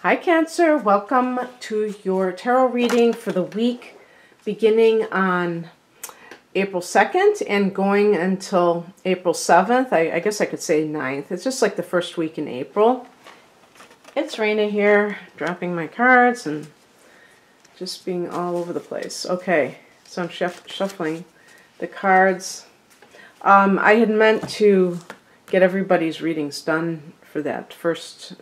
Hi Cancer, welcome to your tarot reading for the week beginning on April 2nd and going until April 7th. I guess I could say 9th. It's just like the first week in April. It's Raina here, dropping my cards and just being all over the place. Okay, so I'm shuffling the cards. I had meant to get everybody's readings done for that first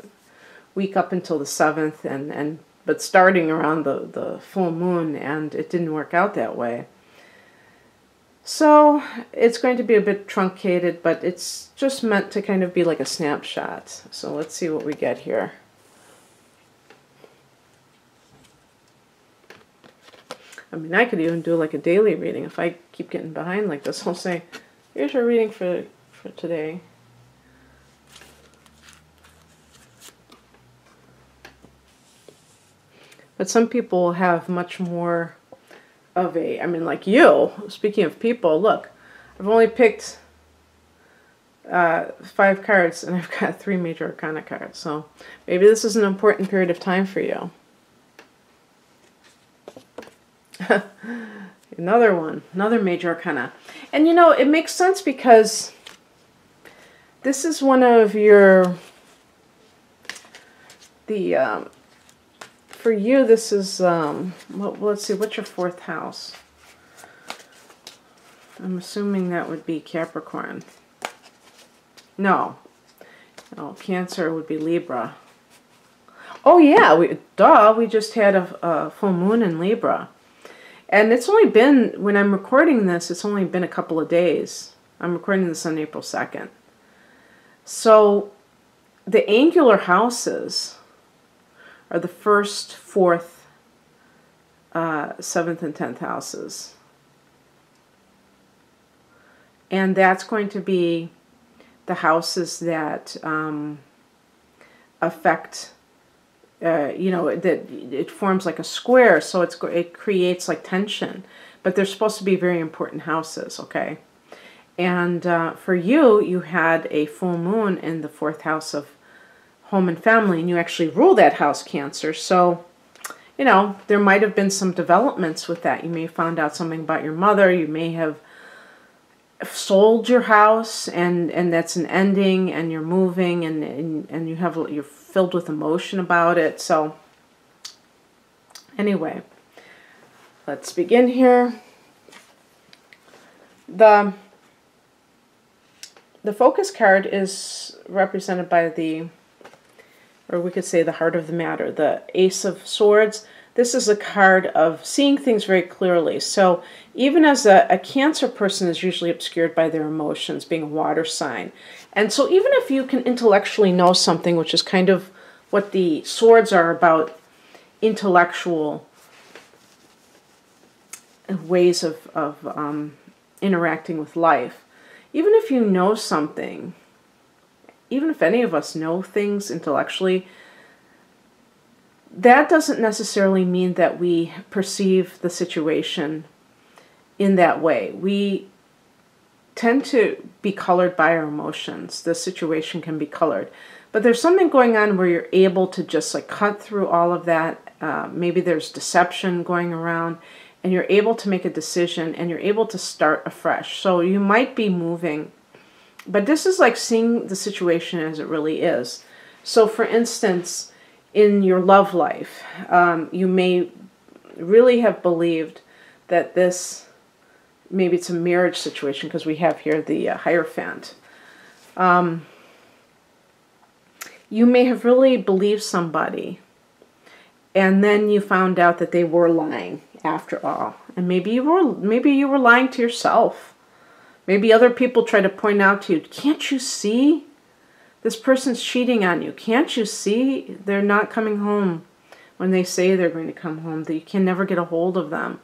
week up until the 7th, but starting around the full moon, and it didn't work out that way. So it's going to be a bit truncated, but it's just meant to kind of be like a snapshot. So let's see what we get here. I mean, I could even do like a daily reading. If I keep getting behind like this, I'll say, here's your reading for today. But some people have much more of a, I mean, like you, speaking of people, look, I've only picked 5 cards and I've got 3 major arcana cards. So maybe this is an important period of time for you. Another one, another major arcana. And you know, it makes sense because this is one of your, for you, this is, let's see, what's your 4th house? I'm assuming that would be Capricorn. No, Cancer would be Libra. Oh yeah, we just had a full moon in Libra. And it's only been, when I'm recording this, it's only been a couple of days. I'm recording this on April 2nd. So the angular houses are the 1st, 4th, 7th, and 10th houses. And that's going to be the houses that affect, you know, that it forms like a square, so it creates like tension. But they're supposed to be very important houses, okay? And for you, you had a full moon in the 4th house of home and family, and you actually rule that house, Cancer. So, you know, there might have been some developments with that. You may have found out something about your mother. You may have sold your house, and that's an ending, and you're moving, and you're filled with emotion about it. So, anyway, let's begin here. The focus card is represented by the, or we could say the heart of the matter, the Ace of Swords. This is a card of seeing things very clearly. So even as a Cancer person is usually obscured by their emotions, being a water sign. And so even if you can intellectually know something, which is kind of what the swords are about, intellectual ways of interacting with life, even if you know something, even if any of us know things intellectually, that doesn't necessarily mean that we perceive the situation in that way. We tend to be colored by our emotions. The situation can be colored. But there's something going on where you're able to just like cut through all of that. Maybe there's deception going around, and you're able to make a decision, and you're able to start afresh. So you might be moving, but this is like seeing the situation as it really is. So for instance, in your love life, you may really have believed that this, maybe it's a marriage situation, because we have here the Hierophant. You may have really believed somebody, and then you found out that they were lying after all. And maybe you were lying to yourself. Maybe other people try to point out to you, can't you see? This person's cheating on you. Can't you see? They're not coming home when they say they're going to come home. That you can never get a hold of them.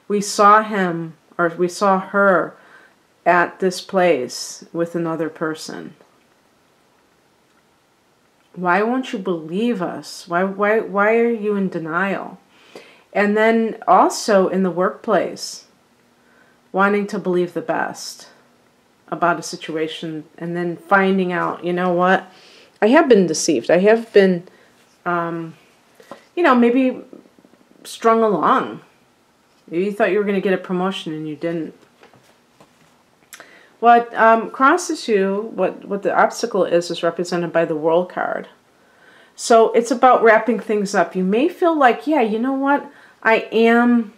We saw him, or we saw her at this place with another person. Why won't you believe us? Why are you in denial? And then also in the workplace, wanting to believe the best about a situation, and then finding out, you know what, I have been deceived. I have been you know, maybe strung along. Maybe you thought you were going to get a promotion and you didn't. What crosses you, what the obstacle is represented by the World card. So it's about wrapping things up. You may feel like, yeah, you know what? I am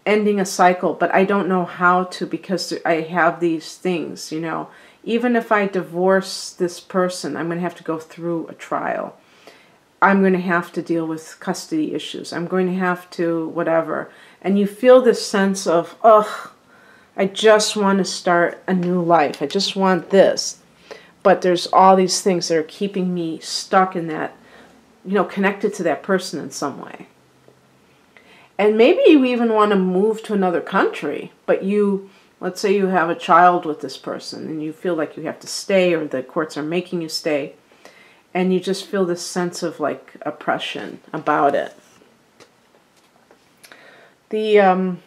ending a cycle, but I don't know how to because I have these things, you know. Even if I divorce this person, I'm going to have to go through a trial. I'm going to have to deal with custody issues. I'm going to have to whatever. And you feel this sense of, ugh, I just want to start a new life. I just want this. But there's all these things that are keeping me stuck in that, you know, connected to that person in some way. And maybe you even want to move to another country, but let's say you have a child with this person and you feel like you have to stay or the courts are making you stay, and you just feel this sense of like oppression about it. The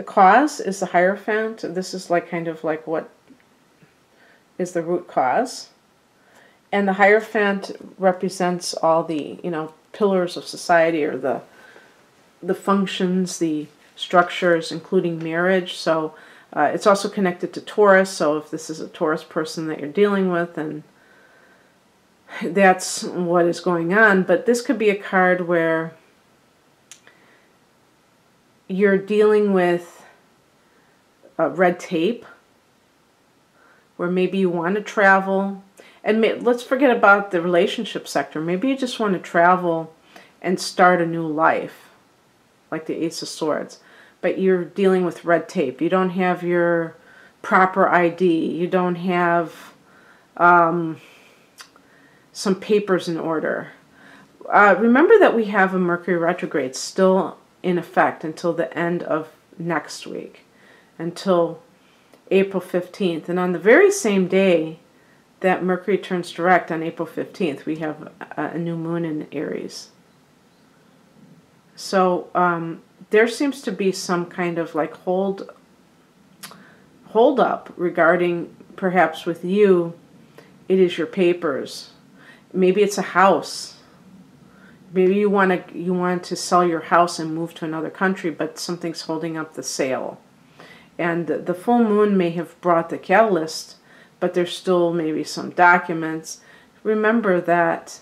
cause is the Hierophant. This is like kind of like what is the root cause. And the Hierophant represents all the, you know, pillars of society, or the functions, the structures, including marriage. So it's also connected to Taurus. So if this is a Taurus person that you're dealing with, then that's what is going on. But this could be a card where you're dealing with red tape, where maybe you want to travel. And let's forget about the relationship sector. Maybe you just want to travel and start a new life, like the Ace of Swords. But you're dealing with red tape. You don't have your proper ID. You don't have some papers in order. Remember that we have a Mercury retrograde still in effect until the end of next week, until April 15th. And on the very same day that Mercury turns direct, on April 15th, we have a new moon in Aries. So there seems to be some kind of like hold up regarding, perhaps with you, it is your papers. Maybe it's a house. Maybe you want to sell your house and move to another country, but something's holding up the sale. And the full moon may have brought the catalyst, but there's still maybe some documents. Remember that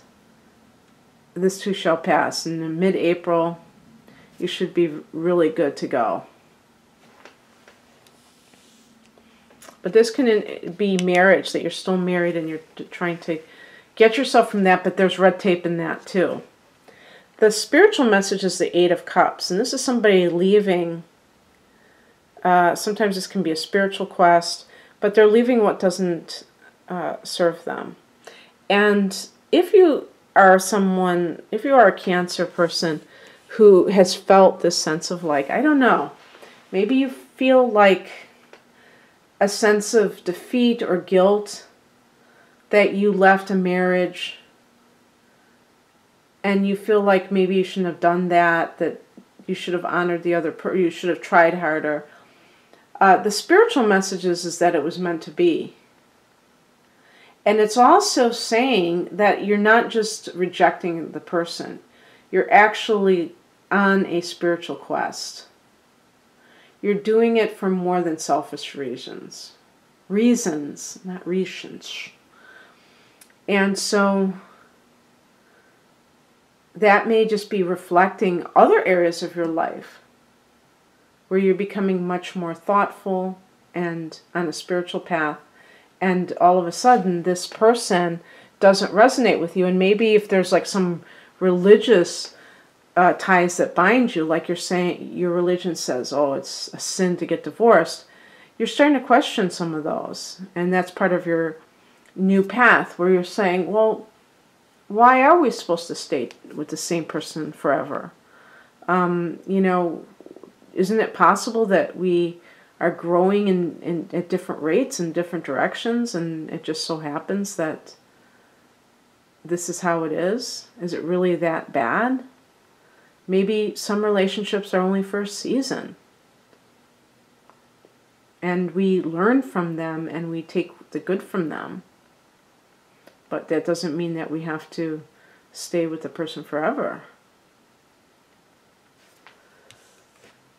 this too shall pass. In mid-April, you should be really good to go. But this can be marriage, that you're still married and you're trying to get yourself from that, but there's red tape in that too. The spiritual message is the Eight of Cups, and this is somebody leaving. Sometimes this can be a spiritual quest, but they're leaving what doesn't serve them. And if you are a Cancer person who has felt this sense of like, I don't know, maybe you feel like a sense of defeat or guilt that you left a marriage and you feel like maybe you shouldn't have done that, that you should have honored the other person, you should have tried harder. The spiritual message is that it was meant to be. And it's also saying that you're not just rejecting the person. You're actually on a spiritual quest. You're doing it for more than selfish reasons. Reasons, not reasons. And so that may just be reflecting other areas of your life where you're becoming much more thoughtful and on a spiritual path. And all of a sudden, this person doesn't resonate with you. And maybe if there's like some religious ties that bind you, like you're saying, your religion says, oh, it's a sin to get divorced, you're starting to question some of those. And that's part of your new path where you're saying, well, why are we supposed to stay with the same person forever? You know, isn't it possible that we are growing at different rates in different directions, and it just so happens that this is how it is? Is it really that bad? Maybe some relationships are only for a season, and we learn from them and we take the good from them. But that doesn't mean that we have to stay with the person forever.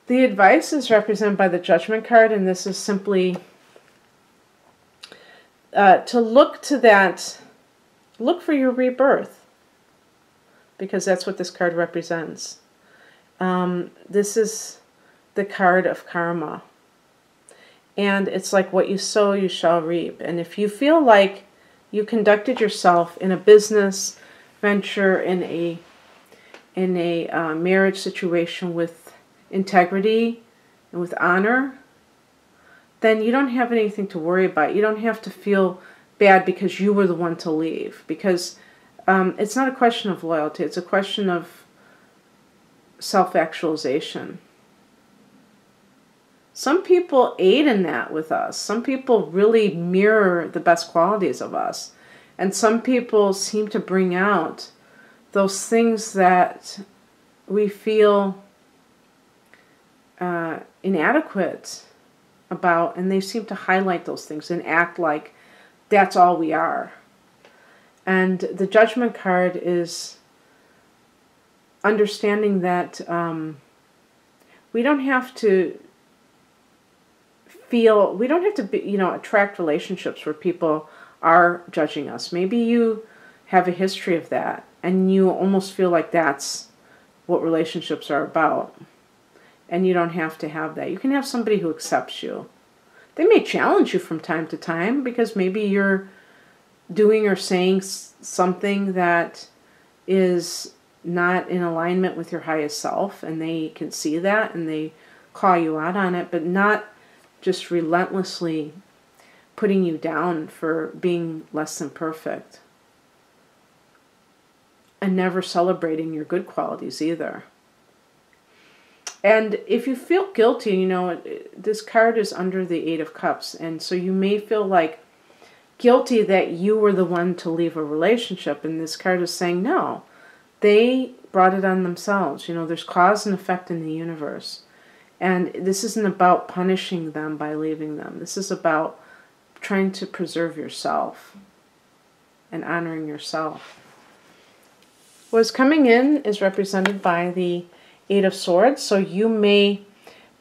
The advice is represented by the Judgment card, and this is simply to look to that, look for your rebirth, because that's what this card represents. This is the card of karma. And it's like what you sow, you shall reap. And if you feel like you conducted yourself in a business venture, in a marriage situation with integrity and with honor, then you don't have anything to worry about. You don't have to feel bad because you were the one to leave. Because it's not a question of loyalty. It's a question of self-actualization. Some people aid in that with us. Some people really mirror the best qualities of us. And some people seem to bring out those things that we feel inadequate about, and they seem to highlight those things and act like that's all we are. And the Judgment card is understanding that we don't have to attract relationships where people are judging us. Maybe you have a history of that, and you almost feel like that's what relationships are about. And you don't have to have that. You can have somebody who accepts you. They may challenge you from time to time because maybe you're doing or saying something that is not in alignment with your highest self, and they can see that and they call you out on it, but not just relentlessly putting you down for being less than perfect. And never celebrating your good qualities either. And if you feel guilty, this card is under the Eight of Cups. And so you may feel like guilty that you were the one to leave a relationship. And this card is saying, no, they brought it on themselves. There's cause and effect in the universe. And this isn't about punishing them by leaving them. This is about trying to preserve yourself and honoring yourself. What's coming in is represented by the Eight of Swords. So you may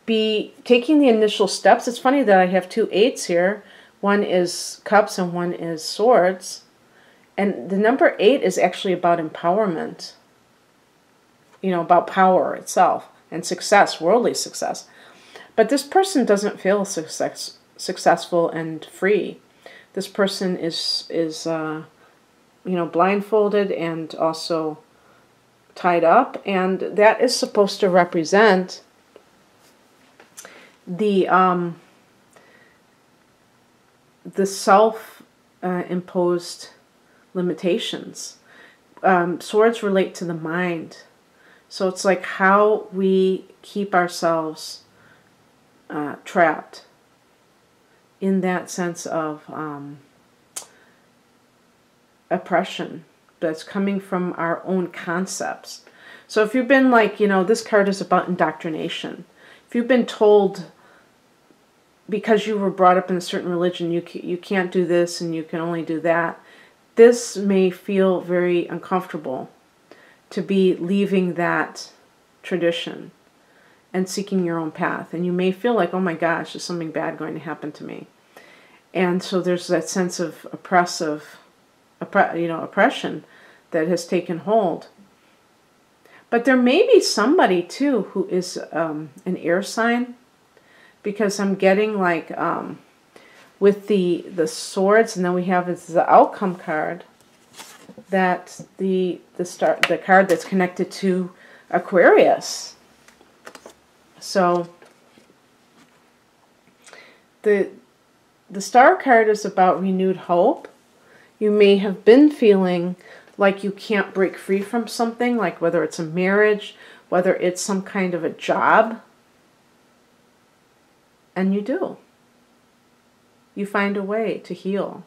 be taking the initial steps. It's funny that I have two eights here. One is cups and one is swords. And the number 8 is actually about empowerment. About power itself and success, worldly success. But this person doesn't feel successful and free. This person is blindfolded and also tied up, and that is supposed to represent the self-imposed limitations. Swords relate to the mind, so it's like how we keep ourselves trapped in that sense of oppression that's coming from our own concepts. So if you've been like, this card is about indoctrination. If you've been told because you were brought up in a certain religion, you can't do this and you can only do that, this may feel very uncomfortable to be leaving that tradition and seeking your own path. And you may feel like, oh my gosh, is something bad going to happen to me? And so there's that sense of oppression that has taken hold. But there may be somebody too who is an air sign, because I'm getting like with the swords, and then we have the outcome card, that the card that's connected to Aquarius. So the star card is about renewed hope. You may have been feeling like you can't break free from something, like whether it's a marriage, whether it's some kind of a job. And you do. You find a way to heal.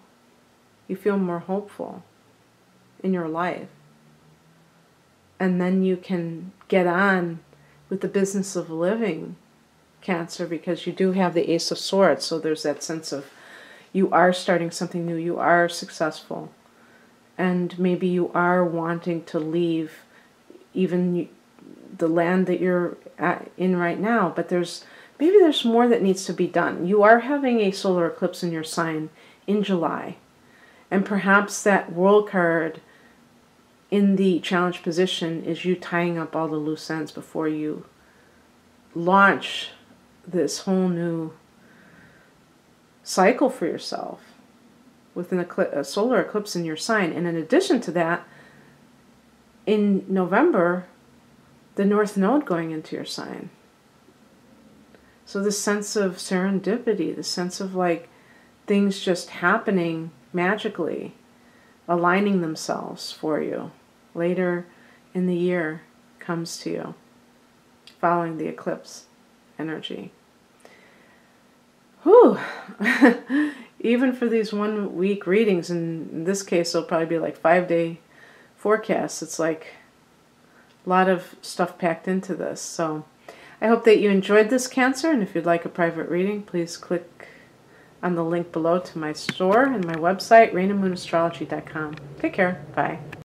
You feel more hopeful in your life. And then you can get on with the business of living, Cancer, because you do have the Ace of Swords. So there's that sense of you are starting something new. You are successful. and maybe you are wanting to leave even the land that you're in right now, but maybe there's more that needs to be done. You are having a solar eclipse in your sign in July, and perhaps that World card in the challenge position is you tying up all the loose ends before you launch this whole new cycle for yourself with a solar eclipse in your sign. And in addition to that, in November, the North Node going into your sign. So the sense of serendipity, the sense of like things just happening magically, aligning themselves for you later in the year comes to you following the eclipse energy. Whew. Even for these 1 week readings, in this case it'll probably be like 5-day forecasts, it's like a lot of stuff packed into this. So I hope that you enjoyed this, Cancer, and if you'd like a private reading, please click on the link below to my store and my website, rainandmoonastrology.com. Take care. Bye.